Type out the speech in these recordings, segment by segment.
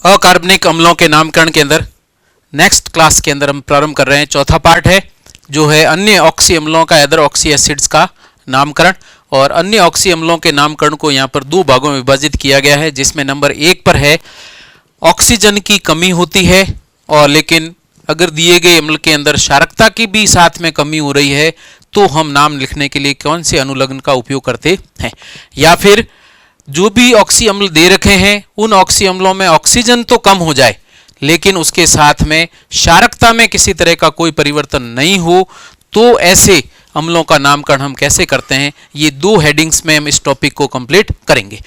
अकार्बनिक अम्लों के नामकरण के अंदर नेक्स्ट क्लास के अंदर हम प्रारंभ कर रहे हैं। चौथा पार्ट है जो है अन्य ऑक्सी अम्लों का, अदर ऑक्सी एसिड्स का नामकरण। और अन्य ऑक्सी अम्लों के नामकरण को यहाँ पर दो भागों में विभाजित किया गया है, जिसमें नंबर 1 पर है ऑक्सीजन की कमी होती है और लेकिन अगर दिए गए अम्ल के अंदर क्षारकता की भी साथ में कमी हो रही है तो हम नाम लिखने के लिए कौन से अनुलग्न का उपयोग करते हैं। या फिर जो भी ऑक्सी अम्ल दे रखे हैं उन ऑक्सी अम्लों में ऑक्सीजन तो कम हो जाए लेकिन उसके साथ में क्षारकता में किसी तरह का कोई परिवर्तन नहीं हो, तो ऐसे अम्लों का नामकरण हम कैसे करते हैं, ये दो हेडिंग्स में हम इस टॉपिक को कंप्लीट करेंगे।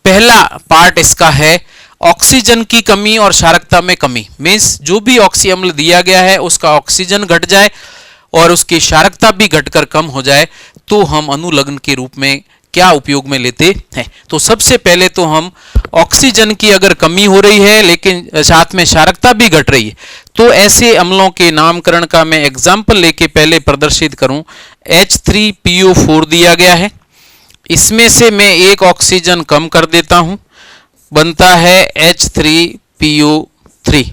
पहला पार्ट इसका है ऑक्सीजन की कमी और क्षारकता में कमी। मीन्स जो भी ऑक्सी अम्ल दिया गया है उसका ऑक्सीजन घट जाए और उसकी क्षारकता भी घटकर कम हो जाए तो हम अनुलग्न के रूप में क्या उपयोग में लेते हैं। तो सबसे पहले तो हम ऑक्सीजन की अगर कमी हो रही है लेकिन साथ में क्षारकता भी घट रही है तो ऐसे अम्लों के नामकरण का मैं एग्जाम्पल लेके पहले प्रदर्शित करूं। H3PO4 दिया गया है, इसमें से मैं एक ऑक्सीजन कम कर देता हूं, बनता है H3PO3,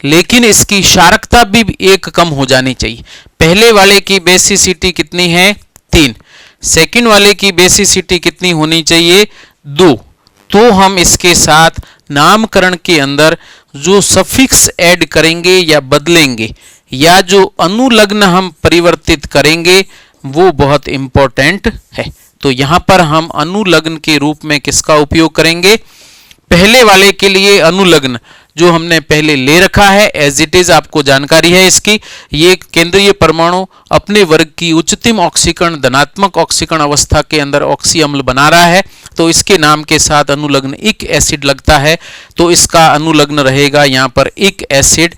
लेकिन इसकी क्षारकता भी एक कम हो जानी चाहिए। पहले वाले की बेसिसिटी कितनी है 3, सेकंड वाले की बेसिसिटी कितनी होनी चाहिए 2। तो हम इसके साथ नामकरण के अंदर जो सफिक्स ऐड करेंगे या बदलेंगे या जो अनुलग्न हम परिवर्तित करेंगे वो बहुत इंपॉर्टेंट है। तो यहां पर हम अनुलग्न के रूप में किसका उपयोग करेंगे, पहले वाले के लिए अनुलग्न जो हमने पहले ले रखा है एज इट इज, आपको जानकारी है इसकी। ये केंद्रीय परमाणु अपने वर्ग की उच्चतम ऑक्सीकरण धनात्मक ऑक्सीकरण अवस्था के अंदर ऑक्सी अम्ल बना रहा है, तो इसके नाम के साथ अनुलग्न इक एसिड लगता है, तो इसका अनुलग्न रहेगा यहाँ पर इक एसिड।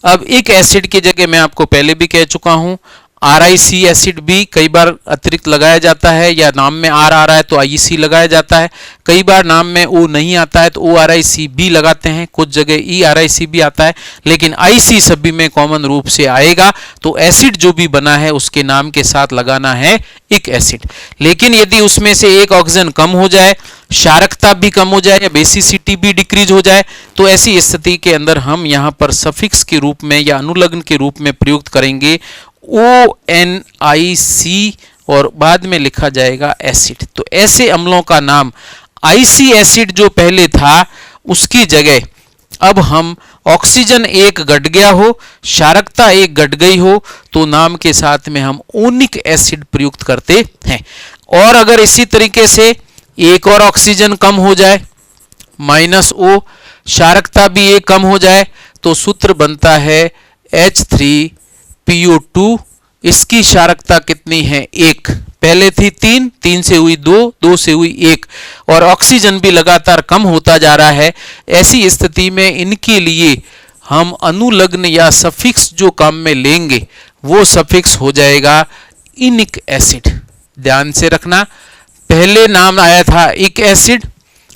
अब इक एसिड की जगह मैं आपको पहले भी कह चुका हूँ RIC एसिड भी कई बार अतिरिक्त लगाया जाता है, या नाम में R आ रहा है तो IC लगाया जाता है, कई बार नाम में O नहीं आता है तो ORIC भी लगाते हैं, कुछ जगह ERIC भी आता है, लेकिन IC सभी में कॉमन रूप से आएगा। तो एसिड जो भी बना है उसके नाम के साथ लगाना है इक एसिड। लेकिन यदि उसमें से एक ऑक्सीजन कम हो जाए, क्षारकता भी कम हो जाए या बेसिसिटी भी डिक्रीज हो जाए, तो ऐसी स्थिति के अंदर हम यहाँ पर सफिक्स के रूप में या अनुलग्न के रूप में प्रयुक्त करेंगे ONIC और बाद में लिखा जाएगा एसिड। तो ऐसे अम्लों का नाम IC एसिड जो पहले था उसकी जगह अब हम ऑक्सीजन एक घट गया हो, क्षारकता एक घट गई हो, तो नाम के साथ में हम ओनिक एसिड प्रयुक्त करते हैं। और अगर इसी तरीके से एक और ऑक्सीजन कम हो जाए -O, क्षारकता भी एक कम हो जाए, तो सूत्र बनता है H3PO2। इसकी क्षारकता कितनी है 1, पहले थी 3 से हुई 2 से हुई 1, और ऑक्सीजन भी लगातार कम होता जा रहा है। ऐसी स्थिति में इनके लिए हम अनुलग्न या सफिक्स जो काम में लेंगे वो सफिक्स हो जाएगा इनिक एसिड। ध्यान से रखना, पहले नाम आया था इक एसिड,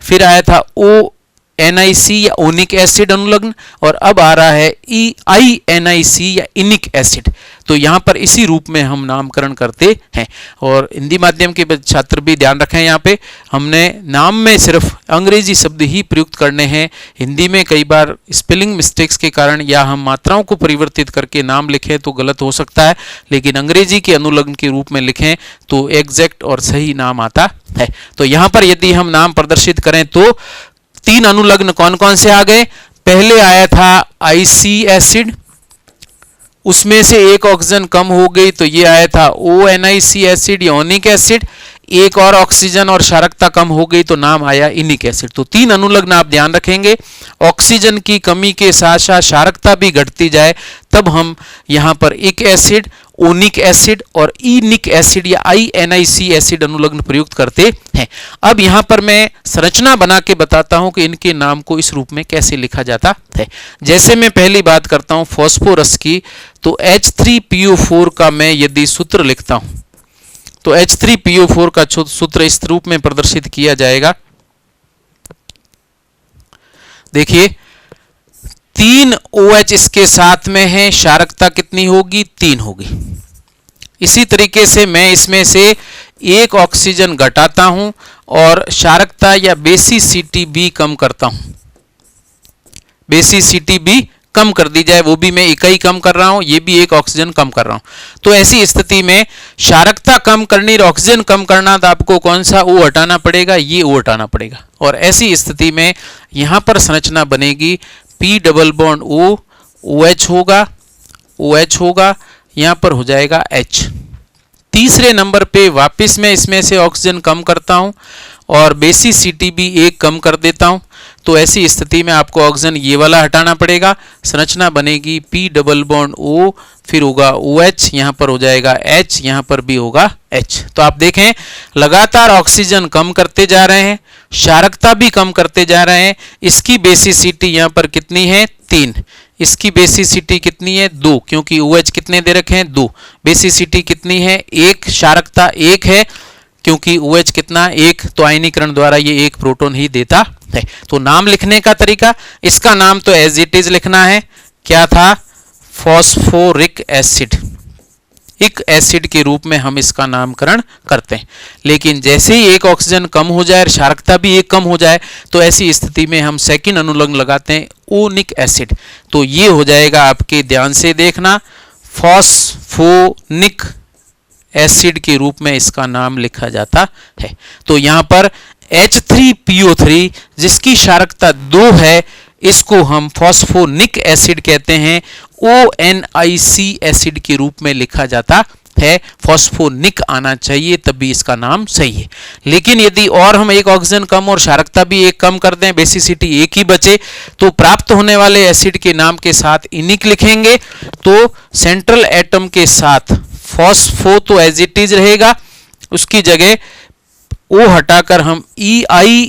फिर आया था ONIC या ओनिक एसिड अनुलग्न, और अब आ रहा है INIC या इनिक एसिड। तो यहाँ पर इसी रूप में हम नामकरण करते हैं। और हिंदी माध्यम के छात्र भी ध्यान रखें, यहाँ पे हमने नाम में सिर्फ अंग्रेजी शब्द ही प्रयुक्त करने हैं। हिंदी में कई बार स्पेलिंग मिस्टेक्स के कारण या हम मात्राओं को परिवर्तित करके नाम लिखें तो गलत हो सकता है, लेकिन अंग्रेजी के अनुलग्न के रूप में लिखें तो एग्जैक्ट और सही नाम आता है। तो यहाँ पर यदि हम नाम प्रदर्शित करें तो 3 अनुलग्न कौन कौन से आ गए। पहले आया था IC एसिड, उसमें से एक ऑक्सीजन कम हो गई तो ये आया था ONIC एसिड या ओनिक एसिड, एक और ऑक्सीजन और क्षारकता कम हो गई तो नाम आया इनिक एसिड। तो 3 अनुलग्न आप ध्यान रखेंगे। ऑक्सीजन की कमी के साथ साथ क्षारकता भी घटती जाए तब हम यहाँ पर इक एसिड, ओनिक एसिड और इनिक एसिड या INIC एसिड अनुलग्न प्रयुक्त करते हैं। अब यहाँ पर मैं संरचना बना के बताता हूँ कि इनके नाम को इस रूप में कैसे लिखा जाता है। जैसे मैं पहली बात करता हूँ फास्फोरस की, तो H3PO4 का मैं यदि सूत्र लिखता हूँ तो H3PO4 का सूत्र इस रूप में प्रदर्शित किया जाएगा। देखिए 3 OH इसके साथ में है, क्षारकता कितनी होगी 3 होगी। इसी तरीके से मैं इसमें से एक ऑक्सीजन घटाता हूं और क्षारकता या बेसिसिटी भी कम करता हूं। बेसिसिटी भी कम कर दी जाए, वो भी मैं इकाई कम कर रहा हूं, ये भी एक ऑक्सीजन कम कर रहा हूं। तो ऐसी स्थिति में क्षारकता कम करनी और ऑक्सीजन कम करना, तो आपको कौन सा ओ हटाना पड़ेगा, ये ओ हटाना पड़ेगा। और ऐसी स्थिति में यहां पर संरचना बनेगी P double bond O, OH होगा, OH होगा, यहां पर हो जाएगा H। तीसरे नंबर पे वापस मैं इसमें से ऑक्सीजन कम करता हूं और बेसिसिटी भी एक कम कर देता हूं। तो ऐसी स्थिति में आपको ऑक्सीजन ये वाला हटाना पड़ेगा, संरचना बनेगी P डबल बॉन्ड O, फिर होगा OH, यहाँ पर हो जाएगा H, यहाँ पर भी होगा H। तो आप देखें लगातार ऑक्सीजन कम करते जा रहे हैं, क्षारकता भी कम करते जा रहे हैं। इसकी बेसिसिटी यहाँ पर कितनी है 3, इसकी बेसिसिटी कितनी है 2, क्योंकि OH कितने दे रखे हैं 2, बेसिसिटी कितनी है 1, क्षारकता 1 है क्योंकि OH कितना 1, तो आयनीकरण द्वारा ये 1 प्रोटॉन ही देता है। तो नाम लिखने का तरीका, इसका नाम तो एज इट इज लिखना है, क्या था, फॉस्फोरिक एसिड, एक एसिड के रूप में हम इसका नामकरण करते हैं। लेकिन जैसे ही एक ऑक्सीजन कम हो जाए और क्षारकता भी एक कम हो जाए, तो ऐसी स्थिति में हम सेकंड अनुलग्न लगाते हैं ओनिक एसिड। तो ये हो जाएगा आपके, ध्यान से देखना, फॉस्फोनिक एसिड के रूप में इसका नाम लिखा जाता है। तो यहां पर H3PO3 जिसकी क्षारकता 2 है, इसको हम फॉस्फोनिक एसिड कहते हैं, ONIC एसिड के रूप में लिखा जाता है। फॉस्फोनिक आना चाहिए तभी इसका नाम सही है। लेकिन यदि और हम एक ऑक्सीजन कम और क्षारकता भी एक कम कर दें, बेसिसिटी एक ही बचे, तो प्राप्त होने वाले एसिड के नाम के साथ इनिक लिखेंगे। तो सेंट्रल एटम के साथ फॉस्फो तो एज इट इज रहेगा, उसकी जगह ओ हटाकर हम EINIC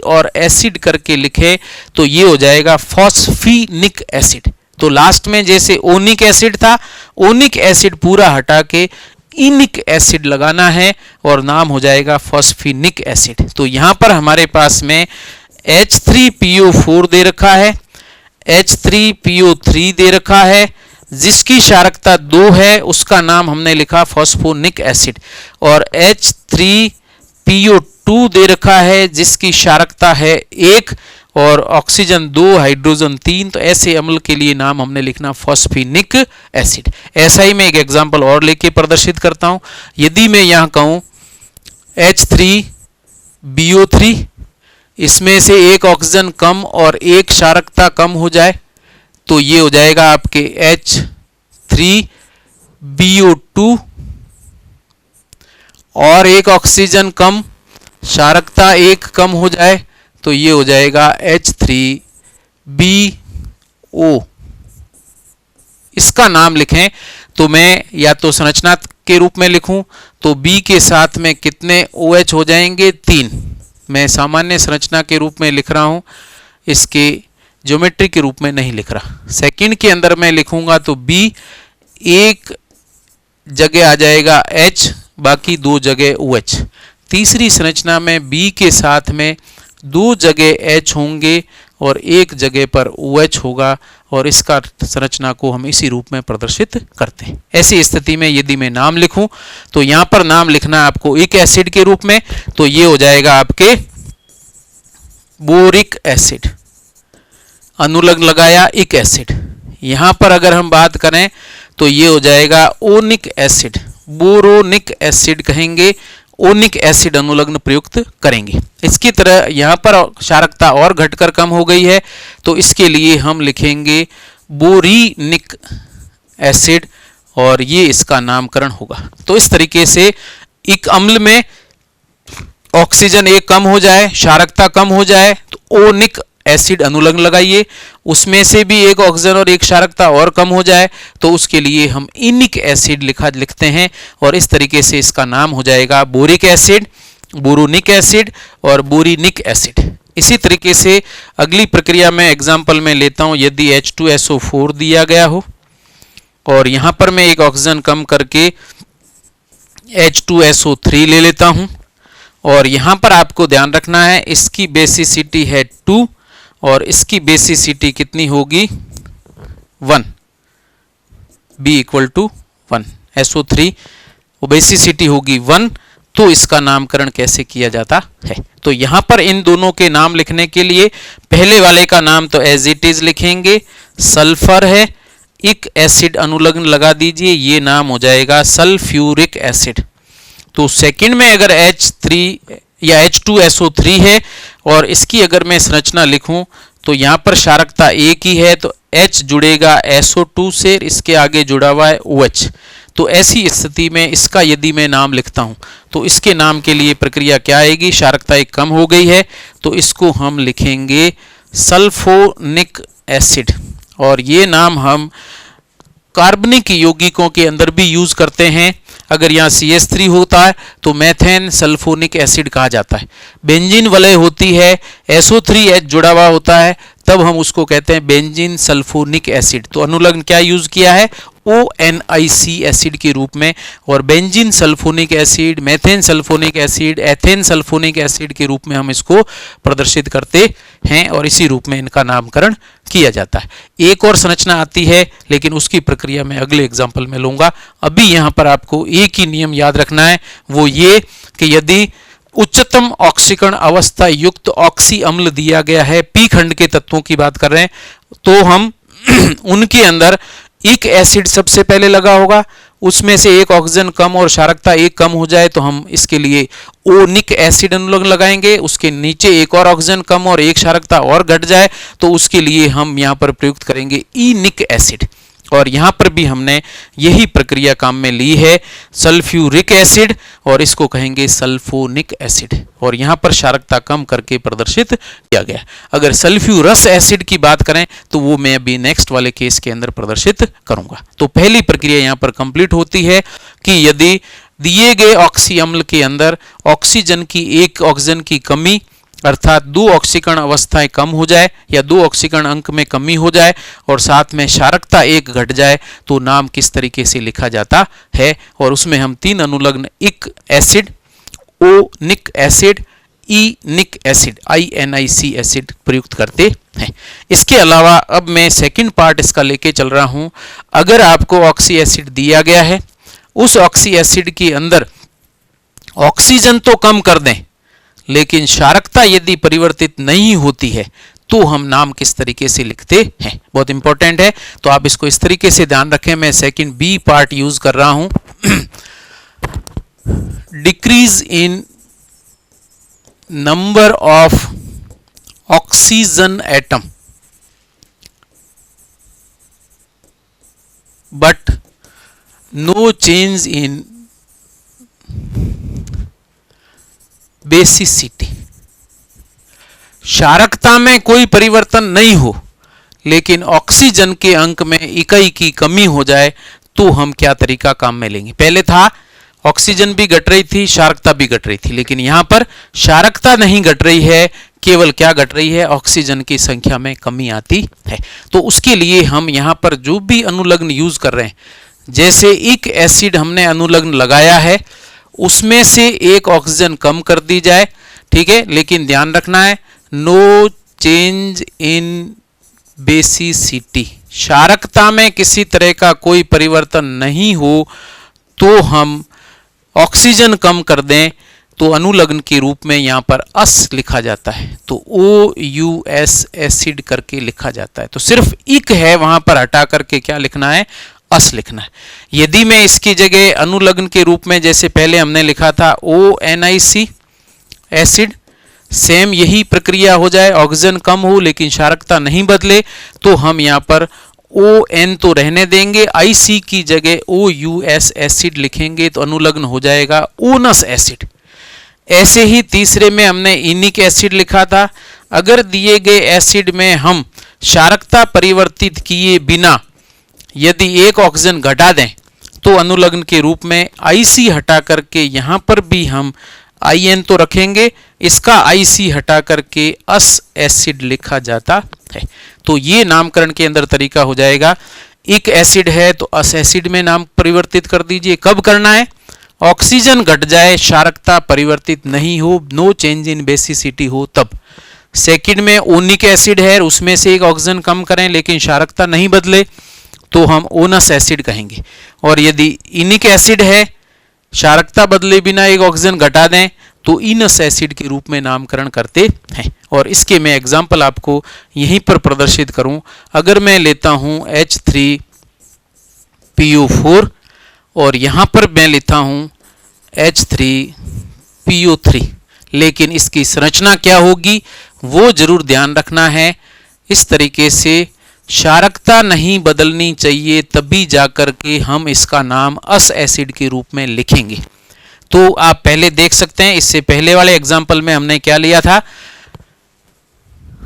और एसिड करके लिखें तो ये हो जाएगा फॉस्फीनिक एसिड। तो लास्ट में जैसे ओनिक एसिड था, ओनिक एसिड पूरा हटा के इनिक एसिड लगाना है और नाम हो जाएगा फॉस्फीनिक एसिड। तो यहां पर हमारे पास में H3PO4 दे रखा है, H3PO3 दे रखा है, जिसकी क्षारकता 2 है, उसका नाम हमने लिखा फॉस्फोनिक एसिड, और H3PO2 दे रखा है जिसकी क्षारकता है 1 और ऑक्सीजन 2, हाइड्रोजन 3। तो ऐसे अम्ल के लिए नाम हमने लिखना फॉस्फीनिक एसिड। ऐसा ही मैं एक एग्जांपल और लेके प्रदर्शित करता हूं। यदि मैं यहां कहूं H3BO3, इसमें से एक ऑक्सीजन कम और एक क्षारकता कम हो जाए, तो ये हो जाएगा आपके H3BO2, और एक ऑक्सीजन कम, क्षारकता एक कम हो जाए, तो ये हो जाएगा H3BO। इसका नाम लिखें तो मैं या तो संरचना के रूप में लिखूं तो B के साथ में कितने OH हो जाएंगे 3। मैं सामान्य संरचना के रूप में लिख रहा हूं, इसके ज्योमेट्री के रूप में नहीं लिख रहा। सेकंड के अंदर मैं लिखूंगा तो B एक जगह आ जाएगा H, बाकी 2 जगह OH। तीसरी संरचना में B के साथ में 2 जगह H होंगे और एक जगह पर OH होगा, और इसका संरचना को हम इसी रूप में प्रदर्शित करते हैं। ऐसी स्थिति में यदि मैं नाम लिखूं तो यहां पर नाम लिखना है आपको एक एसिड के रूप में, तो ये हो जाएगा आपके बोरिक एसिड, अनुलग्न लगाया एक एसिड। यहां पर अगर हम बात करें तो ये हो जाएगा ओनिक एसिड, बोरोनिक एसिड कहेंगे, ओनिक एसिड अनुलग्न प्रयुक्त करेंगे। इसकी तरह यहां पर क्षारकता और घटकर कम हो गई है, तो इसके लिए हम लिखेंगे बोरीनिक एसिड, और ये इसका नामकरण होगा। तो इस तरीके से एक अम्ल में ऑक्सीजन एक कम हो जाए, क्षारकता कम हो जाए, तो ओनिक एसिड अनुलग्न लगाइए। उसमें से भी एक ऑक्सीजन और एक क्षारकता और कम हो जाए तो उसके लिए हम इनिक एसिड लिखते हैं, और इस तरीके से इसका नाम हो जाएगा बोरिक एसिड, बोरोनिक एसिड और बोरीनिक एसिड। इसी तरीके से अगली प्रक्रिया में एग्जाम्पल में लेता हूं। यदि H2SO4 दिया गया हो और यहां पर मैं एक ऑक्सीजन कम करके H2SO3 ले लेता हूं, और यहां पर आपको ध्यान रखना है इसकी बेसिसिटी है 2 और इसकी बेसिसिटी कितनी होगी 1, B = 1। SO3 वो बेसिसिटी होगी 1, तो इसका नामकरण कैसे किया जाता है। तो यहां पर इन दोनों के नाम लिखने के लिए पहले वाले का नाम तो एज इट इज लिखेंगे, सल्फर है, इक एसिड अनुलग्न लगा दीजिए, ये नाम हो जाएगा सल्फ्यूरिक एसिड। तो सेकंड में अगर H3 या H2SO3 है और इसकी अगर मैं संरचना लिखूं तो यहां पर क्षारकता एक ही है, तो H जुड़ेगा SO2 से, इसके आगे जुड़ा हुआ है OH। तो ऐसी स्थिति में इसका यदि मैं नाम लिखता हूं तो इसके नाम के लिए प्रक्रिया क्या आएगी, क्षारकता एक कम हो गई है तो इसको हम लिखेंगे सल्फोनिक एसिड। और ये नाम हम कार्बनिक यौगिकों के अंदर भी यूज करते हैं। अगर यहाँ CH3 होता है तो मेथेन सल्फोनिक एसिड कहा जाता है। बेंजीन वलय होती है, SO3H जुड़ा हुआ होता है, तब हम उसको कहते हैं बेंजीन सल्फोनिक एसिड। तो अनुलग्न क्या यूज किया है, ONiC एसिड के रूप में, और benzene sulphonic acid, methane sulphonic acid, ethane sulphonic acid के रूप में हम इसको प्रदर्शित करते हैं और इसी रूप में इनका नामकरण किया जाता है। एक और संरचना आती है लेकिन उसकी प्रक्रिया मैं अगले एग्जाम्पल में लूंगा। अभी यहाँ पर आपको एक ही नियम याद रखना है, वो ये कि यदि उच्चतम ऑक्सीकरण अवस्था युक्त ऑक्सी अम्ल दिया गया है, पी खंड के तत्वों की बात कर रहे हैं, तो हम उनके अंदर इक एसिड सबसे पहले लगा होगा, उसमें से एक ऑक्सीजन कम और क्षारकता एक कम हो जाए तो हम इसके लिए ओनिक एसिड अनुलग्न लगाएंगे। उसके नीचे एक और ऑक्सीजन कम और एक क्षारकता और घट जाए तो उसके लिए हम यहाँ पर प्रयुक्त करेंगे इनिक एसिड। और यहाँ पर भी हमने यही प्रक्रिया काम में ली है, सल्फ्यूरिक एसिड, और इसको कहेंगे सल्फोनिक एसिड, और यहाँ पर क्षारकता कम करके प्रदर्शित किया गया। अगर सल्फ्यूरस एसिड की बात करें तो वो मैं अभी नेक्स्ट वाले केस के अंदर प्रदर्शित करूंगा। तो पहली प्रक्रिया यहाँ पर कंप्लीट होती है कि यदि दिए गए ऑक्सी अम्ल के अंदर ऑक्सीजन की एक ऑक्सीजन की कमी अर्थात 2 ऑक्सीकरण अवस्थाएं कम हो जाए या 2 ऑक्सीकरण अंक में कमी हो जाए और साथ में क्षारकता एक घट जाए तो नाम किस तरीके से लिखा जाता है। और उसमें हम 3 अनुलग्न इक acid, ओनिक acid, इनिक acid, INiC acid प्रयुक्त करते हैं। इसके अलावा अब मैं सेकंड पार्ट इसका लेके चल रहा हूं। अगर आपको ऑक्सी एसिड दिया गया है, उस ऑक्सी एसिड के अंदर ऑक्सीजन तो कम कर दें लेकिन क्षारकता यदि परिवर्तित नहीं होती है तो हम नाम किस तरीके से लिखते हैं, बहुत इंपॉर्टेंट है। तो आप इसको इस तरीके से ध्यान रखें। मैं सेकंड बी पार्ट यूज कर रहा हूं, decrease in number of oxygen atom but no change in basicity. क्षारकता में कोई परिवर्तन नहीं हो लेकिन ऑक्सीजन के अंक में इकाई की कमी हो जाए तो हम क्या तरीका काम में लेंगे। पहले था ऑक्सीजन भी घट रही थी, क्षारकता भी घट रही थी, लेकिन यहां पर क्षारकता नहीं घट रही है, केवल क्या घट रही है, ऑक्सीजन की संख्या में कमी आती है। तो उसके लिए हम यहां पर जो भी अनुलग्न यूज कर रहे हैं, जैसे इक एसिड हमने अनुलग्न लगाया है उसमें से एक ऑक्सीजन कम कर दी जाए, ठीक है, लेकिन ध्यान रखना है नो चेंज इन बेसिसिटी, क्षारकता में किसी तरह का कोई परिवर्तन नहीं हो तो हम ऑक्सीजन कम कर दें तो अनुलग्न के रूप में यहाँ पर अस लिखा जाता है, तो OUS एसिड करके लिखा जाता है। तो सिर्फ इक है, वहां पर हटा करके क्या लिखना है, अस लिखना है। यदि मैं इसकी जगह अनुलग्न के रूप में जैसे पहले हमने लिखा था ONiC एसिड, सेम यही प्रक्रिया हो जाए, ऑक्सीजन कम हो लेकिन क्षारकता नहीं बदले, तो हम यहाँ पर ON तो रहने देंगे, IC की जगह OUS एसिड लिखेंगे तो अनुलग्न हो जाएगा ओनस एसिड। ऐसे ही तीसरे में हमने इनिक एसिड लिखा था। अगर दिए गए एसिड में हम क्षारकता परिवर्तित किए बिना यदि एक ऑक्सीजन घटा दें तो अनुलग्न के रूप में IC हटा करके यहाँ पर भी हम IN तो रखेंगे, इसका IC हटा करके अस एसिड लिखा जाता है। तो ये नामकरण के अंदर तरीका हो जाएगा, एक एसिड है तो अस एसिड में नाम परिवर्तित कर दीजिए। कब करना है, ऑक्सीजन घट जाए, क्षारकता परिवर्तित नहीं हो, नो चेंज इन बेसिसिटी हो तब। सेकंड में ओनिक एसिड है, उसमें से एक ऑक्सीजन कम करें लेकिन क्षारकता नहीं बदले तो हम ओनस एसिड कहेंगे। और यदि इनिक एसिड है, क्षारकता बदले बिना एक ऑक्सीजन घटा दें तो इनस एसिड के रूप में नामकरण करते हैं। और इसके मैं एग्जाम्पल आपको यहीं पर प्रदर्शित करूं। अगर मैं लेता हूं H3PO4 और यहां पर मैं लेता हूं H3PO3, लेकिन इसकी संरचना क्या होगी वो जरूर ध्यान रखना है। इस तरीके से क्षारकता नहीं बदलनी चाहिए, तभी जाकर के हम इसका नाम अस एसिड के रूप में लिखेंगे। तो आप पहले देख सकते हैं, इससे पहले वाले एग्जाम्पल में हमने क्या लिया था,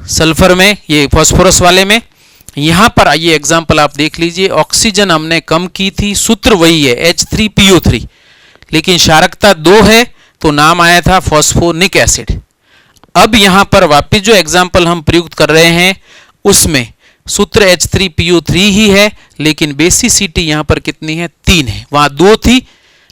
सल्फर में, ये फास्फोरस वाले में। यहां पर आइए एग्जाम्पल आप देख लीजिए, ऑक्सीजन हमने कम की थी, सूत्र वही है H3PO3, लेकिन क्षारकता 2 है तो नाम आया था फॉस्फोनिक एसिड। अब यहां पर वापिस जो एग्जाम्पल हम प्रयुक्त कर रहे हैं उसमें सूत्र H3PO3 ही है, लेकिन बेसिसिटी यहां पर कितनी है, 3 है। वहां 2 थी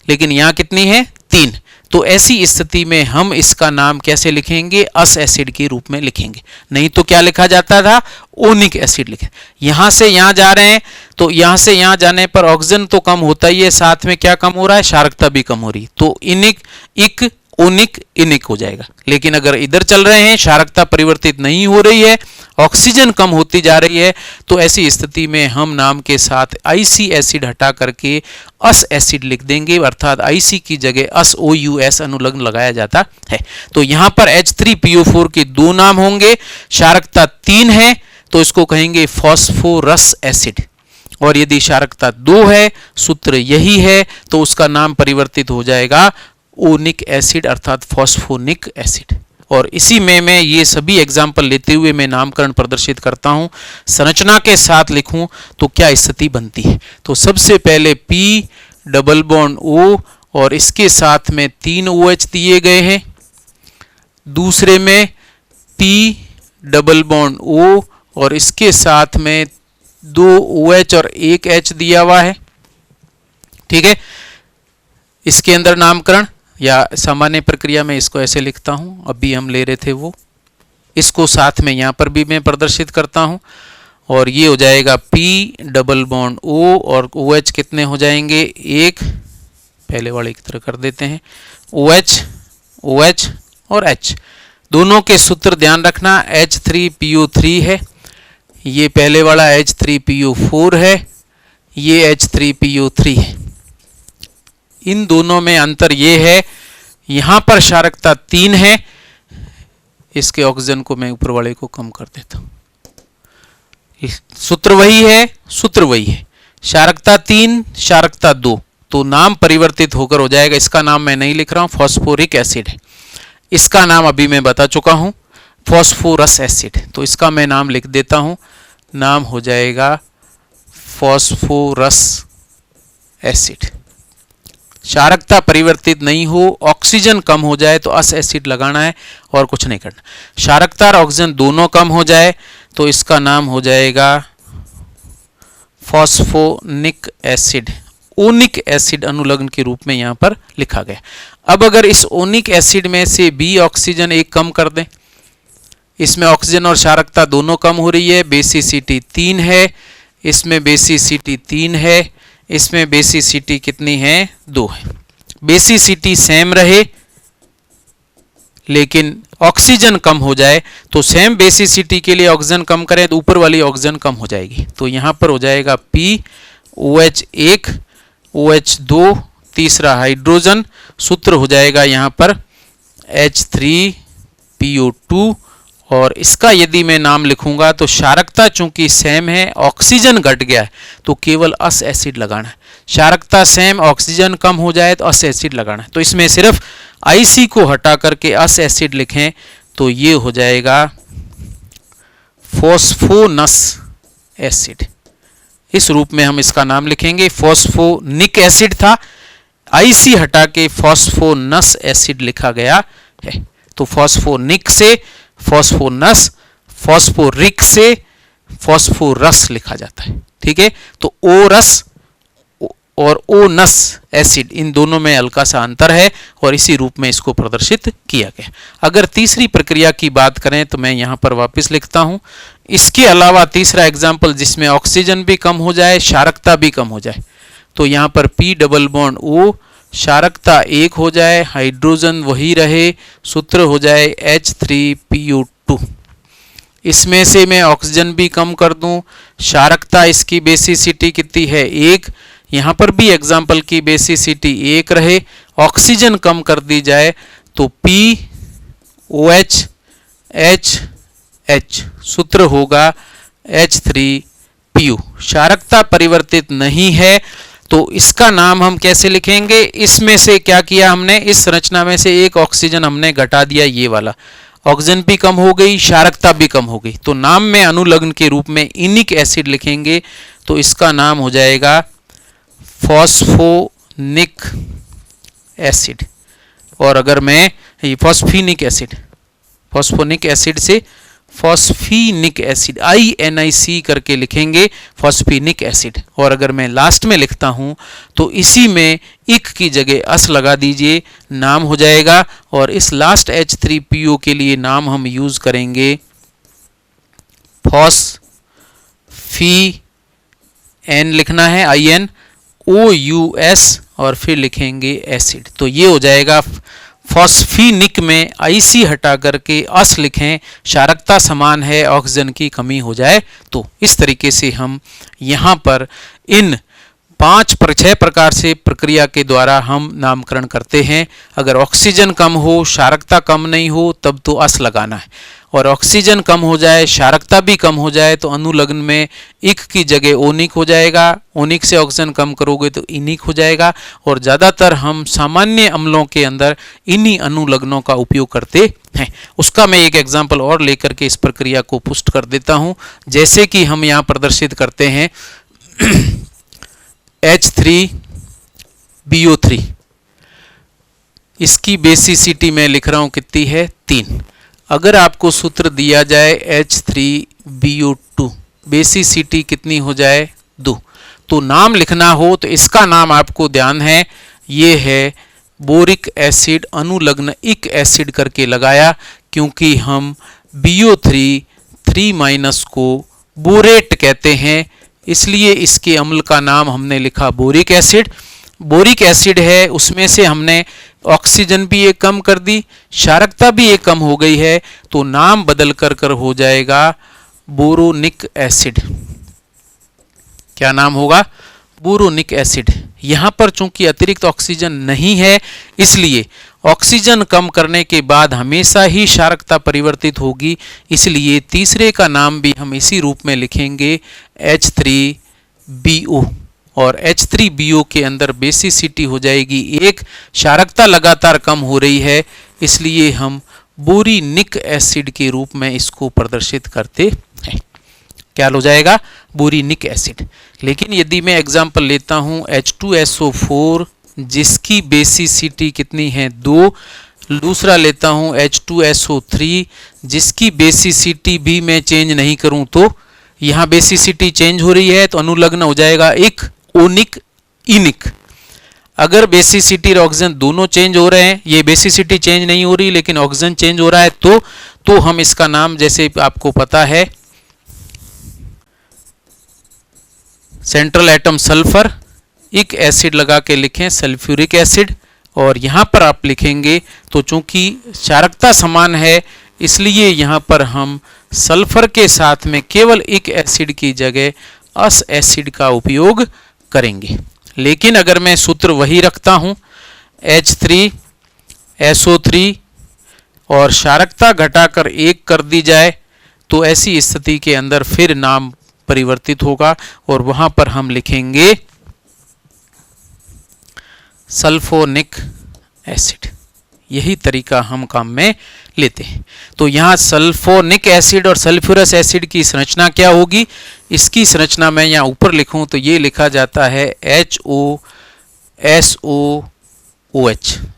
लेकिन यहां कितनी है, 3। तो ऐसी स्थिति में हम इसका नाम कैसे लिखेंगे, अस एसिड के रूप में लिखेंगे। नहीं तो क्या लिखा जाता था, ओनिक एसिड लिखे। यहां से यहां जा रहे हैं तो यहां से यहां जाने पर ऑक्सीजन तो कम होता ही है, साथ में क्या कम हो रहा है, क्षारकता भी कम हो रही है। तो इनिक इक ओनिक इनिक हो जाएगा। लेकिन अगर इधर चल रहे हैं, क्षारकता परिवर्तित नहीं हो रही है, ऑक्सीजन कम होती जा रही है, तो ऐसी स्थिति में हम नाम के साथ आईसी एसिड हटा करके अस एसिड लिख देंगे, अर्थात आईसी की जगह अस OUS अनुलग्न लगाया जाता है। तो यहां पर H3PO4 के 2 नाम होंगे, क्षारकता 3 है तो इसको कहेंगे फॉस्फोरस एसिड, और यदि क्षारकता 2 है, सूत्र यही है, तो उसका नाम परिवर्तित हो जाएगा ओनिक एसिड अर्थात फॉस्फोनिक एसिड। और इसी में मैं ये सभी एग्जाम्पल लेते हुए मैं नामकरण प्रदर्शित करता हूं। संरचना के साथ लिखूं तो क्या स्थिति बनती है। तो सबसे पहले P डबल बॉन्ड O और इसके साथ में 3 OH दिए गए हैं। दूसरे में P डबल बॉन्ड O और इसके साथ में 2 OH और 1 H दिया हुआ है। ठीक है, इसके अंदर नामकरण या सामान्य प्रक्रिया में इसको ऐसे लिखता हूं, अभी हम ले रहे थे वो, इसको साथ में यहां पर भी मैं प्रदर्शित करता हूं। और ये हो जाएगा P डबल बॉन्ड O और OH कितने हो जाएंगे, 1, पहले वाले की तरह कर देते हैं, OH OH और H। दोनों के सूत्र ध्यान रखना, H3PO3 है, ये पहले वाला H3PO4 है, ये H3PO3 है। इन दोनों में अंतर ये है, यहां पर क्षारकता 3 है, इसके ऑक्सीजन को मैं ऊपर वाले को कम कर देता हूं। सूत्र वही है, सूत्र वही है, क्षारकता 3 क्षारकता 2, तो नाम परिवर्तित होकर हो जाएगा। इसका नाम मैं नहीं लिख रहा हूं, फॉस्फोरिक एसिड है। इसका नाम अभी मैं बता चुका हूं, फॉस्फोरस एसिड। तो इसका मैं नाम लिख देता हूं, नाम हो जाएगा फॉस्फोरस एसिड। क्षारकता परिवर्तित नहीं हो, ऑक्सीजन कम हो जाए तो अस एसिड लगाना है और कुछ नहीं करना। क्षारकता और ऑक्सीजन दोनों कम हो जाए तो इसका नाम हो जाएगा फॉस्फोनिक एसिड। ओनिक एसिड अनुलग्न के रूप में यहां पर लिखा गया। अब अगर इस ओनिक एसिड में से B ऑक्सीजन 1 कम कर दें, इसमें ऑक्सीजन और क्षारकता दोनों कम हो रही है, बेसिसिटी 3 है, इसमें बेसिसिटी 3 है, इसमें बेसिसिटी कितनी है, 2 है। बेसिसिटी सेम रहे लेकिन ऑक्सीजन कम हो जाए तो सेम बेसिसिटी के लिए ऑक्सीजन कम करें तो ऊपर वाली ऑक्सीजन कम हो जाएगी। तो यहां पर हो जाएगा P OH 1 OH 2 तीसरा हाइड्रोजन, सूत्र हो जाएगा यहां पर H3PO2 और इसका यदि मैं नाम लिखूंगा तो क्षारकता चूंकि सेम है, ऑक्सीजन घट गया है तो केवल अस एसिड लगाना है। क्षारकता सेम, ऑक्सीजन कम हो जाए तो अस एसिड लगाना है। तो इसमें सिर्फ आईसी को हटा करके अस एसिड लिखें तो ये हो जाएगा फॉस्फोनस एसिड। इस रूप में हम इसका नाम लिखेंगे। फॉस्फोनिक एसिड था, आईसी हटा के फॉस्फोनस एसिड लिखा गया है। तो फॉस्फोनिक से फॉस्फोनस, फॉस्फोरिक से फॉस्फोरस लिखा जाता है। ठीक है, तो ओ रस और ओ नस एसिड, इन दोनों में हल्का सा अंतर है और इसी रूप में इसको प्रदर्शित किया गया। अगर तीसरी प्रक्रिया की बात करें तो मैं यहां पर वापस लिखता हूं। इसके अलावा तीसरा एग्जाम्पल जिसमें ऑक्सीजन भी कम हो जाए, क्षारकता भी कम हो जाए, तो यहां पर P डबल बॉन्ड O, क्षारकता 1 हो जाए, हाइड्रोजन वही रहे, सूत्र हो जाए H3PO2। इसमें से मैं ऑक्सीजन भी कम कर दूं, क्षारकता इसकी बेसिसिटी कितनी है 1, यहाँ पर भी एग्जाम्पल की बेसिसिटी 1 रहे, ऑक्सीजन कम कर दी जाए तो POH H सूत्र होगा H3PO। क्षारकता परिवर्तित नहीं है तो इसका नाम हम कैसे लिखेंगे, इसमें से क्या किया हमने, इस संरचना में से एक ऑक्सीजन हमने घटा दिया, ये वाला ऑक्सीजन भी कम हो गई, क्षारकता भी कम हो गई, तो नाम में अनुलग्न के रूप में इनिक एसिड लिखेंगे तो इसका नाम हो जाएगा फॉस्फोनिक एसिड। और अगर मैं फॉस्फीनिक एसिड से फॉस्फीनिक एसिड INIC करके लिखेंगे फॉस्फीनिक एसिड। और अगर मैं लास्ट में लिखता हूं तो इसी में इक की जगह अस लगा दीजिए, नाम हो जाएगा। और इस लास्ट H3PO के लिए नाम हम यूज करेंगे फॉस्फीन लिखना है INOUS और फिर लिखेंगे एसिड, तो ये हो जाएगा फॉस्फीनिक में IC हटा करके अस लिखें, क्षारकता समान है, ऑक्सीजन की कमी हो जाए तो। इस तरीके से हम यहाँ पर इन 6 प्रकार से प्रक्रिया के द्वारा हम नामकरण करते हैं। अगर ऑक्सीजन कम हो, क्षारकता कम नहीं हो, तब तो अस लगाना है, और ऑक्सीजन कम हो जाए, क्षारकता भी कम हो जाए तो अनुलग्न में इक की जगह ओनिक हो जाएगा, ओनिक से ऑक्सीजन कम करोगे तो इनिक हो जाएगा। और ज़्यादातर हम सामान्य अम्लों के अंदर इन्हीं अनुलग्नों का उपयोग करते हैं। उसका मैं एक एग्जाम्पल और लेकर के इस प्रक्रिया को पुष्ट कर देता हूँ, जैसे कि हम यहाँ प्रदर्शित करते हैं H3BO3, इसकी बेसिसिटी मैं लिख रहा हूँ कितनी है 3। अगर आपको सूत्र दिया जाए H3BO2, बेसिसिटी कितनी हो जाए 2, तो नाम लिखना हो तो इसका नाम आपको ध्यान है, ये है बोरिक एसिड अनुलग्न इक एसिड करके लगाया, क्योंकि हम BO3 3- को बोरेट कहते हैं, इसलिए इसके अम्ल का नाम हमने लिखा बोरिक एसिड। बोरिक एसिड है, उसमें से हमने ऑक्सीजन भी एक कम कर दी, क्षारकता भी एक कम हो गई है, तो नाम बदल कर हो जाएगा बोरोनिक एसिड। क्या नाम होगा, बोरोनिक एसिड। यहाँ पर चूंकि अतिरिक्त ऑक्सीजन नहीं है, इसलिए ऑक्सीजन कम करने के बाद हमेशा ही क्षारकता परिवर्तित होगी, इसलिए तीसरे का नाम भी हम इसी रूप में लिखेंगे H3BO। और H3BO के अंदर बेसिसिटी हो जाएगी 1, क्षारकता लगातार कम हो रही है, इसलिए हम बोरिनिक एसिड के रूप में इसको प्रदर्शित करते हैं। क्या हो जाएगा, बोरिनिक एसिड। लेकिन यदि मैं एग्जाम्पल लेता हूँ H2SO4 जिसकी बेसिसिटी कितनी है 2, दूसरा लेता हूँ H2SO3 जिसकी बेसिसिटी भी मैं चेंज नहीं करूँ तो यहाँ बेसिसिटी चेंज हो रही है, तो अनुलग्न हो जाएगा इक, ओनिक, इनिक। अगर बेसिसिटी और ऑक्सीजन दोनों चेंज हो रहे हैं, ये बेसिसिटी चेंज नहीं हो रही लेकिन ऑक्सीजन चेंज हो रहा है, तो हम इसका नाम, जैसे आपको पता है, सेंट्रल एटम सल्फर इक एसिड लगा के लिखें सल्फ्यूरिक एसिड। और यहाँ पर आप लिखेंगे तो चूंकि क्षारकता समान है, इसलिए यहाँ पर हम सल्फर के साथ में केवल इक एसिड की जगह अस एसिड का उपयोग करेंगे। लेकिन अगर मैं सूत्र वही रखता हूँ H3SO3 और क्षारकता घटाकर 1 कर दी जाए, तो ऐसी स्थिति के अंदर फिर नाम परिवर्तित होगा और वहां पर हम लिखेंगे सल्फोनिक एसिड। यही तरीका हम काम में लेते हैं। तो यहाँ सल्फोनिक एसिड और सल्फ्यूरस एसिड की संरचना क्या होगी, इसकी संरचना मैं यहाँ ऊपर लिखूं तो ये लिखा जाता है HOSOOH।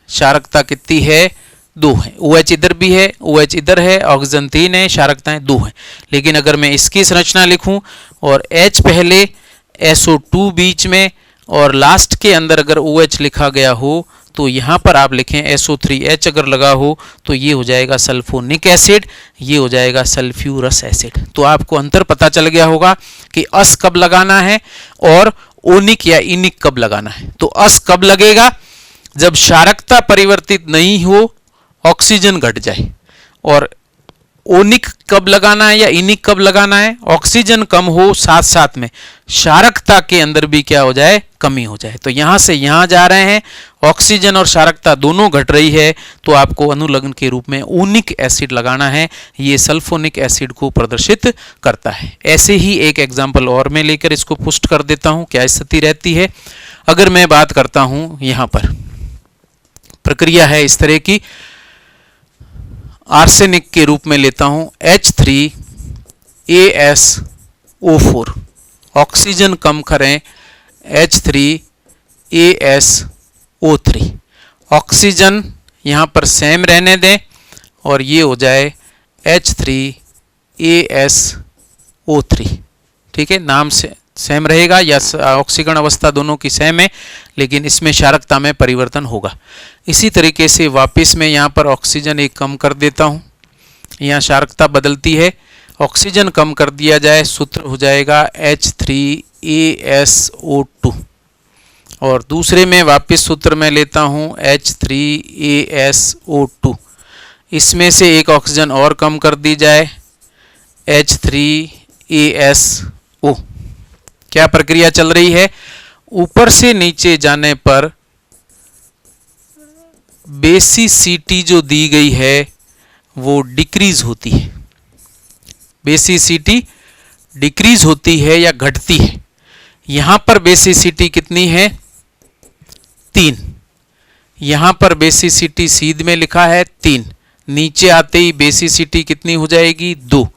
क्षारकता कितनी है 2 है, OH इधर भी है, OH इधर है, ऑक्सीजन 3 है, क्षारकताएं 2 है। लेकिन अगर मैं इसकी संरचना लिखूं और H पहले, SO2 बीच में और लास्ट के अंदर अगर OH लिखा गया हो, तो यहाँ पर आप लिखें SO3H अगर लगा हो तो ये हो जाएगा सल्फोनिक एसिड, ये हो जाएगा सल्फ्यूरस एसिड। तो आपको अंतर पता चल गया होगा कि अस कब लगाना है और ओनिक या इनिक कब लगाना है। तो अस कब लगेगा, जब क्षारकता परिवर्तित नहीं हो, ऑक्सीजन घट जाए। और ओनिक कब लगाना है या इनिक कब लगाना है? ऑक्सीजन कम हो, साथ साथ में क्षारकता के अंदर भी क्या हो जाए? कमी हो जाए। तो यहां से यहां जा रहे हैं, ऑक्सीजन और क्षारकता दोनों घट रही है, तो आपको अनुलग्न के रूप में ओनिक एसिड लगाना है। ये सल्फोनिक एसिड को प्रदर्शित करता है। ऐसे ही एक एग्जाम्पल और मैं लेकर इसको पुष्ट कर देता हूं, क्या स्थिति रहती है। अगर मैं बात करता हूं, यहां पर प्रक्रिया है इस तरह की, आर्सेनिक के रूप में लेता हूं H3AsO4, ऑक्सीजन कम करें H3AsO3, ऑक्सीजन यहां पर सेम रहने दें और ये हो जाए H3AsO3। ठीक है, नाम से सेम रहेगा या ऑक्सीकरण अवस्था दोनों की सेम है, लेकिन इसमें क्षारकता में परिवर्तन होगा। इसी तरीके से वापस मैं यहाँ पर ऑक्सीजन एक कम कर देता हूँ, यहाँ क्षारकता बदलती है, ऑक्सीजन कम कर दिया जाए, सूत्र हो जाएगा H3AsO2। और दूसरे में वापस सूत्र में लेता हूँ H3AsO2, इसमें से एक ऑक्सीजन और कम कर दी जाए H3AsO। क्या प्रक्रिया चल रही है? ऊपर से नीचे जाने पर बेसिसिटी जो दी गई है वो डिक्रीज होती है। बेसिसिटी डिक्रीज होती है या घटती है। यहां पर बेसिसिटी कितनी है? 3। यहां पर बेसिसिटी सीध में लिखा है 3, नीचे आते ही बेसिसिटी कितनी हो जाएगी? 2।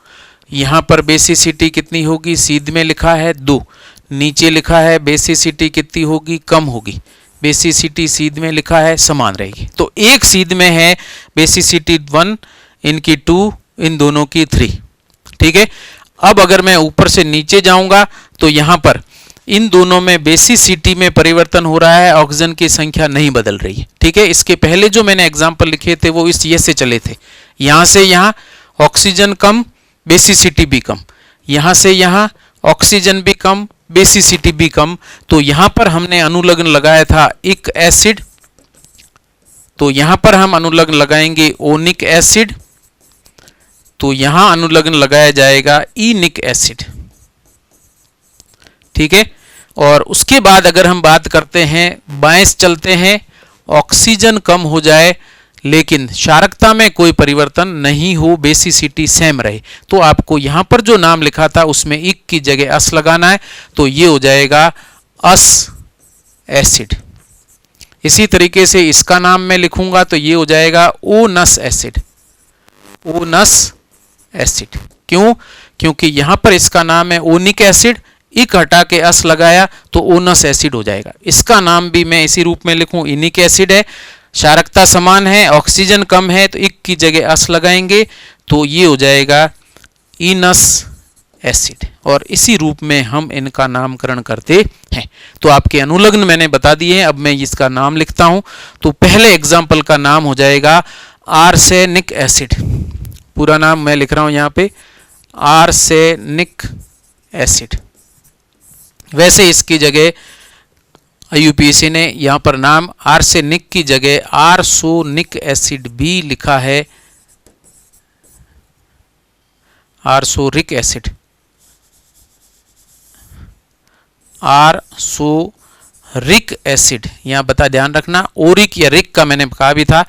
यहां पर बेसिसिटी कितनी होगी? सीध में लिखा है 2, नीचे लिखा है बेसिसिटी कितनी होगी? कम होगी। बेसिसिटी सीध में लिखा है समान रहेगी। तो एक सीध में है बेसिसिटी 1, इनकी 2, इन दोनों की 3। ठीक है, अब अगर मैं ऊपर से नीचे जाऊंगा तो यहां पर इन दोनों में बेसिसिटी में परिवर्तन हो रहा है, ऑक्सीजन की संख्या नहीं बदल रही है। ठीक है, इसके पहले जो मैंने एग्जाम्पल लिखे थे वो इस ये से चले थे, यहां से यहां ऑक्सीजन कम, बेसिसिटी भी कम, यहां से यहां ऑक्सीजन भी कम, बेसिसिटी भी कम। तो यहां पर हमने अनुलग्न लगाया था इक एसिड, तो यहां पर हम अनुलग्न लगाएंगे ओनिक एसिड, तो यहां अनुलग्न लगाया जाएगा इनिक एसिड। ठीक है, और उसके बाद अगर हम बात करते हैं, बाएं से चलते हैं, ऑक्सीजन कम हो जाए लेकिन क्षारकता में कोई परिवर्तन नहीं हो, बेसिसिटी सेम रहे, तो आपको यहां पर जो नाम लिखा था उसमें इक की जगह अस लगाना है, तो ये हो जाएगा अस एसिड। इसी तरीके से इसका नाम मैं लिखूंगा तो ये हो जाएगा ओनस एसिड। ओनस एसिड क्यों? क्योंकि यहां पर इसका नाम है ओनिक एसिड, इक हटा के अस लगाया तो ओनस एसिड हो जाएगा। इसका नाम भी मैं इसी रूप में लिखूं, इनिक एसिड है, क्षारकता समान है, ऑक्सीजन कम है, तो इक की जगह अस लगाएंगे तो ये हो जाएगा इनस एसिड, और इसी रूप में हम इनका नामकरण करते हैं। तो आपके अनुलग्न मैंने बता दिए हैं, अब मैं इसका नाम लिखता हूं। तो पहले एग्जाम्पल का नाम हो जाएगा आर्सेनिक एसिड। पूरा नाम मैं लिख रहा हूं यहां पे, आर्सेनिक एसिड। वैसे इसकी जगह IUPAC ने यहाँ पर नाम आर्सेनिक की जगह आर्सोनिक एसिड भी लिखा है, आर्सोरिक एसिड, आर्सोरिक एसिड। यहाँ बता ध्यान रखना, ओरिक या रिक का मैंने कहा भी था,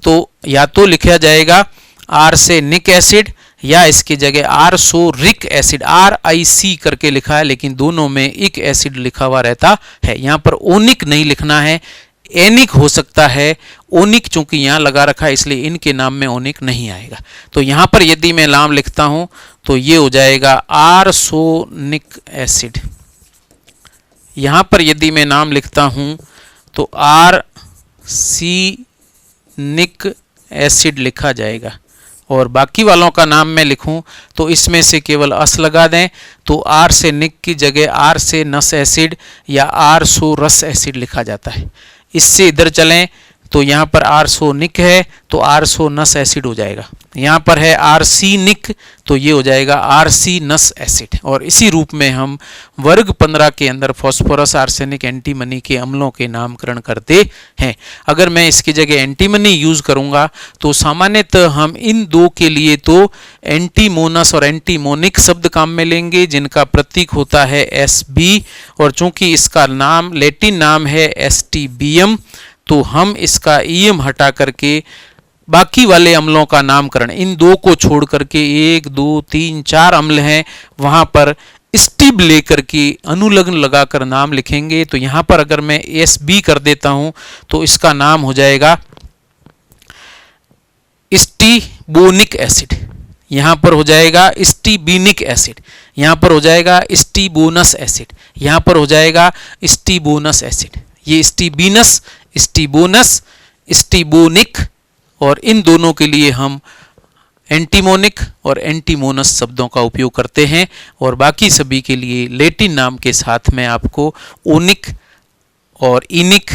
तो या तो लिखा जाएगा आर्सेनिक एसिड या इसकी जगह आर्सोरिक एसिड, RIC करके लिखा है, लेकिन दोनों में इक एसिड लिखा हुआ रहता है। यहाँ पर ओनिक नहीं लिखना है, एनिक हो सकता है। ओनिक चूंकि यहाँ लगा रखा है इसलिए इनके नाम में ओनिक नहीं आएगा। तो यहाँ पर यदि मैं नाम लिखता हूँ तो ये हो जाएगा आर्सोनिक एसिड। यहाँ पर यदि मैं नाम लिखता हूँ तो आर्सेनिक एसिड लिखा जाएगा, और बाकी वालों का नाम मैं लिखूं तो इसमें से केवल अस लगा दें, तो आर्सेनिक की जगह आर्सेनस एसिड या आर्सोरस एसिड लिखा जाता है। इससे इधर चलें तो यहाँ पर आर्सोनिक है तो आर्सोनस एसिड हो जाएगा। यहाँ पर है आर्सीनिक तो ये हो जाएगा आर्सीनस एसिड। और इसी रूप में हम वर्ग 15 के अंदर फास्फोरस, आर्सेनिक, एंटीमनी के अम्लों के नामकरण करते हैं। अगर मैं इसकी जगह एंटीमनी यूज करूंगा तो सामान्यतः हम इन दो के लिए तो एंटीमोनस और एंटीमोनिक शब्द काम में लेंगे, जिनका प्रतीक होता है Sb, और चूंकि इसका नाम लैटिन नाम है STBM, तो हम इसका EM हटा करके बाकी वाले अम्लों का नामकरण, इन दो को छोड़ करके 1 2 3 4 अम्ल हैं, वहां पर स्टिब लेकर के अनुलग्न लगाकर नाम लिखेंगे। तो यहां पर अगर मैं Sb कर देता हूं तो इसका नाम हो जाएगा स्टीबोनिक एसिड, यहां पर हो जाएगा स्टीबीनिक एसिड, यहां पर हो जाएगा स्टीबोनस एसिड, यहां पर हो जाएगा स्टीबोनस एसिड। ये स्टीबीनस, स्टीबोनस, स्टीबोनिक, और इन दोनों के लिए हम एंटीमोनिक और एंटीमोनस शब्दों का उपयोग करते हैं, और बाकी सभी के लिए लैटिन नाम के साथ में आपको ओनिक और इनिक,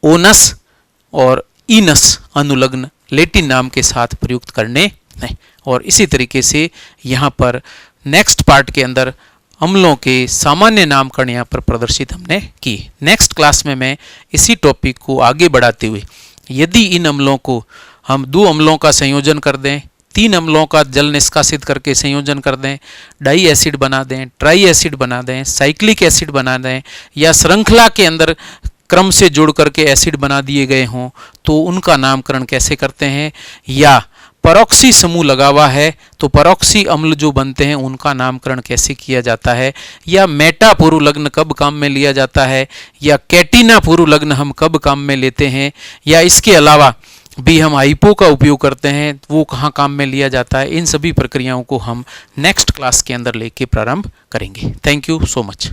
ओनस और इनस अनुलग्न लैटिन नाम के साथ प्रयुक्त करने हैं। और इसी तरीके से यहाँ पर नेक्स्ट पार्ट के अंदर अम्लों के सामान्य नामकरण यहाँ पर प्रदर्शित हमने किए। नेक्स्ट क्लास में मैं इसी टॉपिक को आगे बढ़ाते हुए, यदि इन अम्लों को हम 2 अम्लों का संयोजन कर दें, 3 अम्लों का जल निष्कासित करके संयोजन कर दें, डाई एसिड बना दें, ट्राई एसिड बना दें, साइक्लिक एसिड बना दें, या श्रृंखला के अंदर क्रम से जोड़ करके एसिड बना दिए गए हों, तो उनका नामकरण कैसे करते हैं, या परऑक्सी समूह लगा हुआ है तो परऑक्सी अम्ल जो बनते हैं उनका नामकरण कैसे किया जाता है, या मेटा पूर्व लग्न कब काम में लिया जाता है, या कैटिना पूर्व लग्न हम कब काम में लेते हैं, या इसके अलावा भी हम हाइपो का उपयोग करते हैं, वो कहाँ काम में लिया जाता है। इन सभी प्रक्रियाओं को हम नेक्स्ट क्लास के अंदर लेके प्रारंभ करेंगे। Thank you so much.